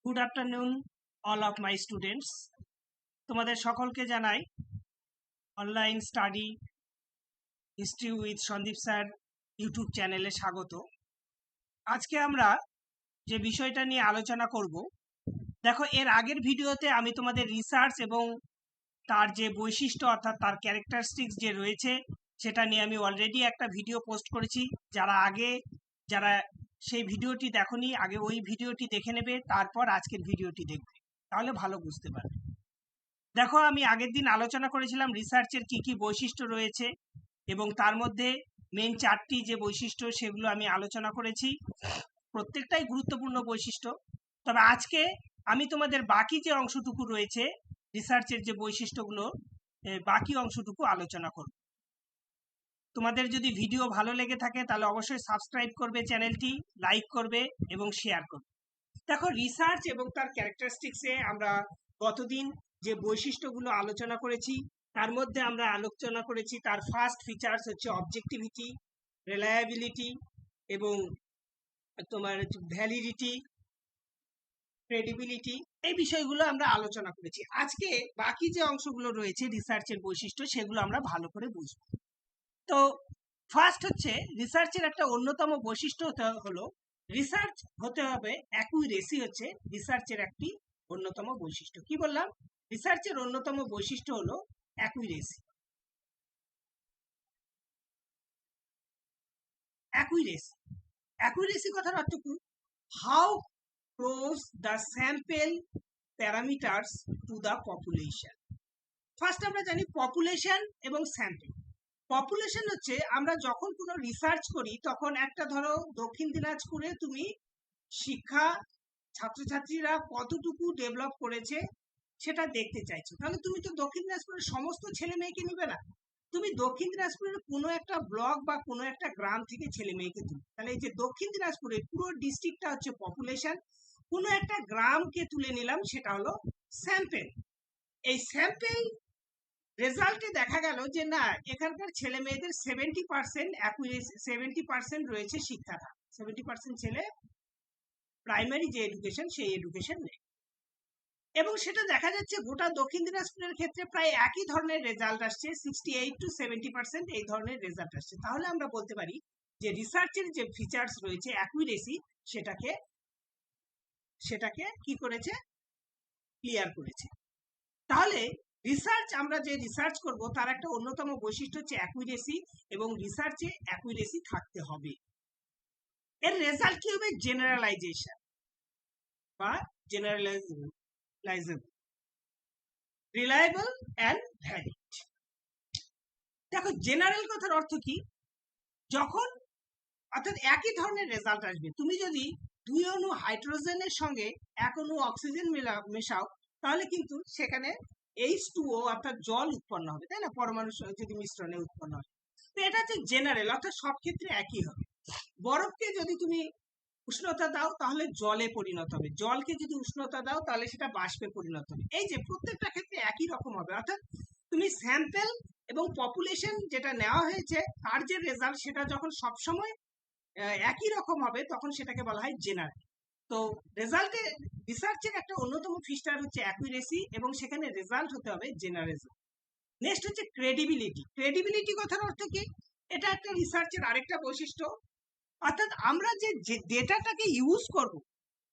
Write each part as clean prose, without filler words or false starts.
Good afternoon all of my students. তোমাদের সকলকে জানাই online study history with Sandeep sir YouTube চ্যানেলে স্বাগত। আজকে আমরা যে বিষয়টা নিয়ে আলোচনা করব, দেখো এর আগের ভিডিওতে আমি তোমাদের রিসার্চ এবং তার যে বৈশিষ্ট্য অর্থাৎ তার ক্যারেক্টারিস্টিক্স যে রয়েছে সেটা নিয়ে আমি অলরেডি একটা ভিডিও পোস্ট করেছি। যারা সেই ভিডিওটি দেখোনি, আগে ওই ভিডিওটি দেখে নেবে, তারপর আজকের ভিডিওটি দেখবে, তাহলে ভালো বুঝতে পারবে। দেখো, আমি আগের দিন আলোচনা করেছিলাম রিসার্চের কি কি বৈশিষ্ট্য রয়েছে এবং তার মধ্যে মেন 4টি যে বৈশিষ্ট্য সেগুলো আমি আলোচনা করেছি। প্রত্যেকটাই গুরুত্বপূর্ণ বৈশিষ্ট্য। তবে আজকে আমি তোমাদের বাকি যে অংশটুকু রয়েছে রিসার্চের যে বৈশিষ্ট্যগুলো, বাকি অংশটুকু আলোচনা করব। তোমাদের যদি ভিডিও ভালো লেগে থাকে তাহলে অবশ্যই সাবস্ক্রাইব করবে চ্যানেলটি, লাইক করবে এবং শেয়ার করবে। দেখো, রিসার্চ এবং তার ক্যারেক্টারিস্টিক্সে আমরা গতদিন যে বৈশিষ্ট্যগুলো আলোচনা করেছি তার মধ্যে আমরা আলোচনা করেছি তার ফার্স্ট ফিচার্স হচ্ছে অবজেক্টিভিটি, রিলায়েবিলিটি এবং তোমার ভ্যালিডিটি, ক্রেডিবিলিটি, এই বিষয়গুলো আমরা আলোচনা করেছি। আজকে বাকি যে অংশগুলো রয়েছে রিসার্চের বৈশিষ্ট্য সেগুলো আমরা ভালো করে বুঝব। তো ফার্স্ট হচ্ছে রিসার্চের একটা অন্যতম বৈশিষ্ট্য হলো রিসার্চ হতে হবে অ্যাকুরেসি, হচ্ছে রিসার্চের একটি অন্যতম বৈশিষ্ট্য। কি বললাম? রিসার্চের অন্যতম বৈশিষ্ট্য হলো অ্যাকুরেসি। অ্যাকুরেসি অ্যাকুরেসি কথার অর্থ কি? How close the sample parameters to the population. First আমরা জানি পপুলেশন এবং স্যাম্পল। পপুলেশন হচ্ছে আমরা যখন কোনো রিসার্চ করি তখন একটা, ধরো দক্ষিণ দিনাজপুরে তুমি শিক্ষা ছাত্রছাত্রীরা কতটুকু ডেভেলপ করেছে সেটা দেখতে চাইছো, তাহলে তুমি তো দক্ষিণ দিনাজপুরের সমস্ত ছেলে মেয়েকে নিবে না, তুমি দক্ষিণ দিনাজপুরের কোনো একটা ব্লক বা কোনো একটা গ্রাম থেকে ছেলে মেয়েকে তুলবে। তাহলে এই যে দক্ষিণ দিনাজপুরের পুরো ডিস্ট্রিক্টটা হচ্ছে পপুলেশন, কোনো একটা গ্রামকে তুলে নিলাম সেটা হলো স্যাম্পেল। এই স্যাম্পেল রেজাল্টে দেখা গেল যে না, এখানকার ছেলে মেয়েদের 70% রয়েছে শিক্ষাটা, 70% ছেলে প্রাইমারি যে এডুকেশন সেই এডুকেশন নেই। এবং সেটা দেখা যাচ্ছে গোটা দক্ষিণ দিনাজপুরের ক্ষেত্রে প্রায় একই ধরনের রেজাল্ট আসছে, 68 to 70% এই ধরনের রেজাল্ট আসছে। তাহলে আমরা বলতে পারি যে রিসার্চের যে ফিচার্স রয়েছে অ্যাকুরেসি, সেটাকে কি করেছে? ক্লিয়ার করেছে। তাহলে রিসার্চ, আমরা যে রিসার্চ করব তার একটা অন্যতম বৈশিষ্ট্য হচ্ছে অ্যাকুরেসি, এবং রিসার্চে অ্যাকুরেসি থাকতে হবে। এর রেজাল্ট কি হবে? জেনারেলাইজেশন বা জেনারেলাইজেবল, রিলায়েবল অ্যান্ড ভ্যালিড। দেখো, জেনারেল কথার অর্থ কি? যখন অর্থাৎ একই ধরনের রেজাল্ট আসবে। তুমি যদি 2 অণু হাইড্রোজেনের সঙ্গে 1 অণু অক্সিজেন মেশাও তাহলে কিন্তু সেখানে H2O অর্থাৎ জল উৎপন্ন হবে, তাই না? পরমাণু যদি মিশ্রণে উৎপন্ন হয়। তো এটা হচ্ছে জেনারেল, অর্থাৎ সব ক্ষেত্রে একই হবে। বরফকে যদি তুমি উষ্ণতা দাও তাহলে জলে পরিণত হবে, জলকে যদি উষ্ণতা দাও তাহলে সেটা বাষ্পে পরিণত হবে। এই যে প্রত্যেকটা ক্ষেত্রে একই রকম হবে, অর্থাৎ তুমি স্যাম্পল এবং পপুলেশন যেটা নেওয়া হয়েছে তার যে রেজাল্ট সেটা যখন সবসময় একই রকম হবে তখন সেটাকে বলা হয় জেনারেল। তো রেজাল্টে রিসার্চের একটা অন্যতম ফিচার হচ্ছে অ্যাকুরেসি, এবং সেখানে রেজাল্ট হতে হবে জেনারেল। নেক্সট হচ্ছে ক্রেডিবিলিটি। ক্রেডিবিলিটি কথার অর্থ কি? এটা একটা রিসার্চের আরেকটা বৈশিষ্ট্য, অর্থাৎ আমরা যে ডেটাটাকে ইউজ করব,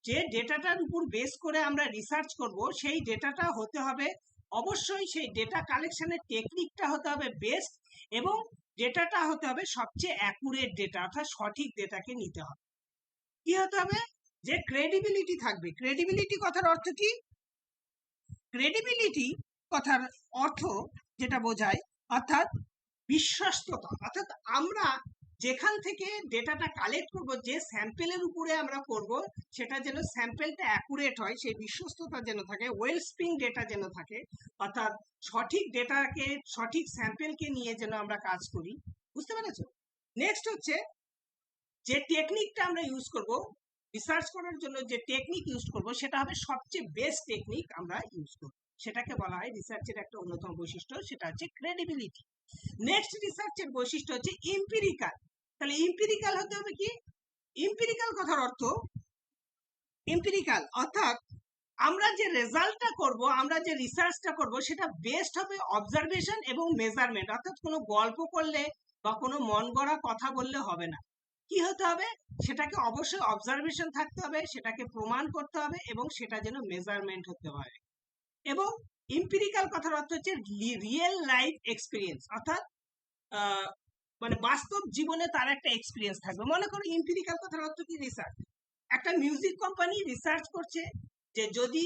যে ডেটাটার উপর বেস করে আমরা রিসার্চ করব, সেই ডেটাটা হতে হবে অবশ্যই, সেই ডেটা কালেকশনের টেকনিকটা হতে হবে বেস্ট, এবং ডেটাটা হতে হবে সবচেয়ে অ্যাকুরেট ডেটা, অর্থাৎ সঠিক ডেটাকে নিতে হবে। কি হতে হবে? যে ক্রেডিবিলিটি থাকবে। ক্রেডিবিলিটি কথার অর্থ কি? ক্রেডিবিলিটি কথার অর্থ যেটা বোঝায়, অর্থাৎ বিশ্বস্ততা, অর্থাৎ আমরা যেখান থেকে ডেটাটা কালেক্ট করব, যে স্যাম্পেলের উপরে আমরা করব, সেটা যেন স্যাম্পেলটা অ্যাকুরেট হয়, সেই বিশ্বস্ততা যেন থাকে, ওয়েল স্প্রিং ডেটা যেন থাকে, অর্থাৎ সঠিক ডেটাকে, সঠিক স্যাম্পেলকে নিয়ে যেন আমরা কাজ করি। বুঝতে পেরেছো? নেক্সট হচ্ছে যে টেকনিকটা আমরা ইউজ করব রিসার্চ করার জন্য, যে টেকনিক ইউজ করব সেটা হবে সবচেয়ে বেস্ট টেকনিক আমরা ইউজ করব, সেটাকে বলা হয় রিসার্চের একটা অন্যতম বৈশিষ্ট্য, সেটা হচ্ছে ক্রেডিবিলিটি। নেক্সট রিসার্চের বৈশিষ্ট্য হচ্ছে ইম্পিরিক্যাল। তাহলে ইম্পিরিক্যাল হতে হবে কি? ইম্পিরিক্যাল কথার অর্থ এমপিরিক্যাল অর্থাৎ আমরা যে রেজাল্টটা করব, আমরা যে রিসার্চটা করব, সেটা বেস্ট হবে অবজারভেশন এবং মেজারমেন্ট। অর্থাৎ কোনো গল্প করলে বা কোনো মন গড়া কথা বললে হবে না। কি হতে হবে, সেটাকে অবশ্যই অবজারভেশন থাকতে হবে, সেটাকে প্রমাণ করতে হবে এবং সেটা যেন মেজারমেন্ট হতে হয়। এবং এমপিরিক্যাল কথার অর্থ হচ্ছে রিয়েল লাইফ এক্সপিরিয়েন্স, অর্থাৎ মানে বাস্তব জীবনে তার একটা এক্সপিরিয়েন্স থাকবে। মনে করো এমপিরিক্যাল কথার অর্থ কি, রিসার্চ। একটা মিউজিক কোম্পানি রিসার্চ করছে যে যদি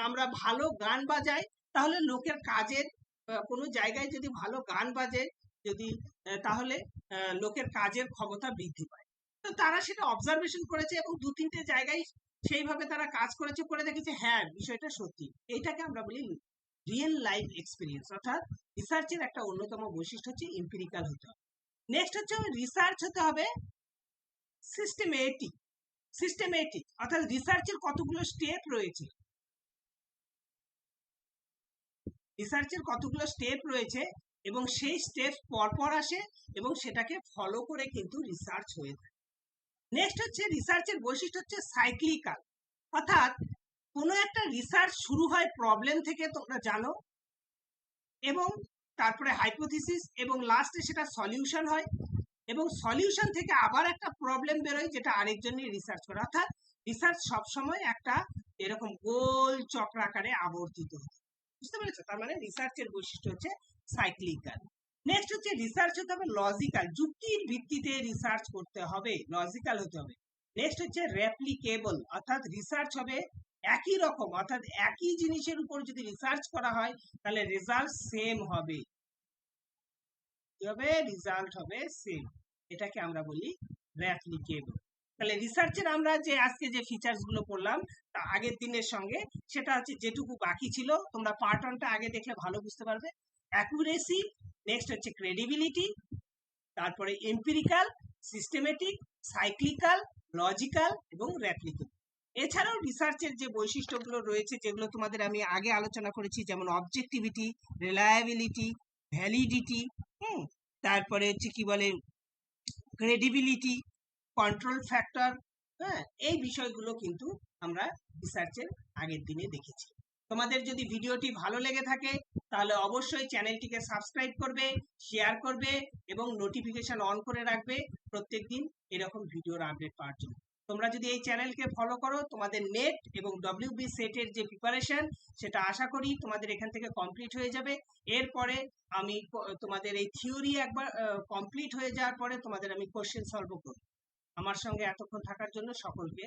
আমরা ভালো গান বাজাই তাহলে লোকের কাজের, কোনো জায়গায় যদি ভালো গান বাজে যদি তাহলে লোকের কাজের ক্ষমতা বৃদ্ধি পায়। তো তারা সেটা অবজারভেশন করেছে এবং 2-3টে জায়গায় সেইভাবে তারা কাজ করেছে, করে দেখেছে হ্যাঁ বিষয়টা সত্যি। এইটাকে আমরা বলি রিয়েল লাইফ এক্সপিরিয়েন্স। অর্থাৎ রিসার্চের একটা অন্যতম বৈশিষ্ট্য হচ্ছে এমপিরিক্যাল হতে হবে। নেক্সট হচ্ছে রিসার্চ হতে হবে সিস্টেমেটিক। সিস্টেমেটিক অর্থাৎ রিসার্চের কতগুলো স্টেপ রয়েছে, রিসার্চের কতগুলো স্টেপ রয়েছে এবং সেই স্টেপ পরপর আসে এবং সেটাকে ফলো করে কিন্তু রিসার্চ হয়ে থাকে। নেক্সট হচ্ছে রিসার্চের বৈশিষ্ট্য হচ্ছে সাইক্লিক্যাল, অর্থাৎ কোনো একটা রিসার্চ শুরু হয় প্রবলেম থেকে, তোমরা জানো, এবং তারপরে হাইপোথিসিস এবং লাস্টে সেটা সলিউশন হয় এবং সলিউশন থেকে আবার একটা প্রবলেম বেরোয় যেটা আরেকজন নিয়ে রিসার্চ করে। অর্থাৎ রিসার্চ সবসময় একটা এরকম গোল চক্রাকারে আবর্তিত হয়। বুঝতে পেরেছো? তার মানে রিসার্চের বৈশিষ্ট্য হচ্ছে সাইক্লিক্যাল। নেক্সট হচ্ছে রিসার্চ হতে হবে লজিক্যাল, যুক্তির ভিত্তিতে রিসার্চ করতে হবে, লজিক্যাল হতে হবে। নেক্সট হচ্ছে রেপ্লিকেবল, অর্থাৎ রিসার্চ হবে একই রকম, অর্থাৎ একই জিনিসের উপর যদি রিসার্চ করা হয় তাহলে রেজাল্ট সেম হবে। কি হবে? রেজাল্ট হবে সেম। এটাকে আমরা বলি রেপ্লিকেবল। তাহলে রিসার্চের আমরা যে আজকে যে ফিচার্স গুলো পড়লাম তা আগের দিনের সঙ্গে সেটা হচ্ছে যেটুকু বাকি ছিল, তোমরা পার্ট 1টা আগে দেখলে ভালো বুঝতে পারবে। অ্যাকুরেসি, নেক্সট হচ্ছে ক্রেডিবিলিটি, তারপরে এমপিরিক্যাল, সিস্টেমেটিক, সাইক্লিক্যাল, লজিক্যাল এবং রেপ্লিকেবল। এছাড়াও রিসার্চের যে বৈশিষ্ট্যগুলো রয়েছে যেগুলো তোমাদের আমি আগে আলোচনা করেছি, যেমন অবজেক্টিভিটি, রিলায়েবিলিটি, ভ্যালিডিটি, তারপরে হচ্ছে কি বলে ক্রেডিবিলিটি, কন্ট্রোল ফ্যাক্টর, হ্যাঁ, এই বিষয়গুলো কিন্তু আমরা রিসার্চের আগের দিনে দেখেছি। তোমাদের যদি ভিডিওটি ভালো লেগে থাকে তাহলে অবশ্যই চ্যানেলটিকে সাবস্ক্রাইব করবে, শেয়ার করবে এবং নোটিফিকেশন অন করে রাখবে প্রত্যেকদিন এরকম ভিডিওর আপডেট পাওয়ার জন্য। তোমরা যদি এই চ্যানেলকে ফলো করো তোমাদের নেট এবং WB সেটের যে প্রিপারেশন সেটা আশা করি তোমাদের এখান থেকে কমপ্লিট হয়ে যাবে। এরপরে আমি তোমাদের এই থিওরি একবার কমপ্লিট হয়ে যাওয়ার পরে তোমাদের আমি কোশ্চেন সলভ করব। আমার সঙ্গে এতক্ষণ থাকার জন্য সকলকে